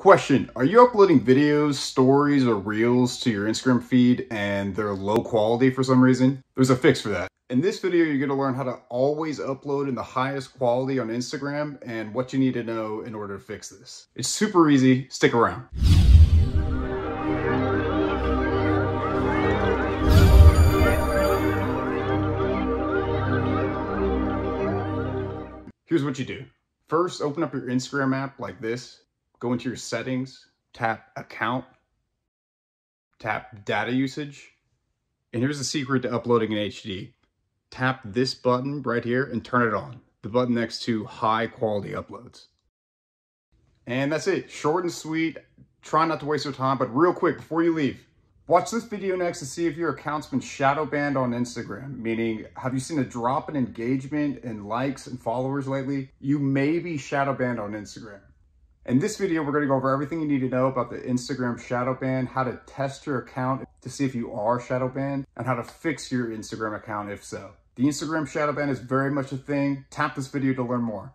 Question, are you uploading videos, stories, or reels to your Instagram feed and they're low quality for some reason? There's a fix for that. In this video, you're going to learn how to always upload in the highest quality on Instagram and what you need to know in order to fix this. It's super easy. Stick around. Here's what you do. First, open up your Instagram app like this. Go into your settings, tap account, tap data usage. And here's the secret to uploading in HD. Tap this button right here and turn it on. The button next to high quality uploads. And that's it, short and sweet. Try not to waste your time, but real quick before you leave, watch this video next to see if your account's been shadow banned on Instagram, meaning have you seen a drop in engagement and likes and followers lately? You may be shadow banned on Instagram. In this video, we're gonna go over everything you need to know about the Instagram shadow ban, how to test your account to see if you are shadow banned, and how to fix your Instagram account if so. The Instagram shadow ban is very much a thing. Tap this video to learn more.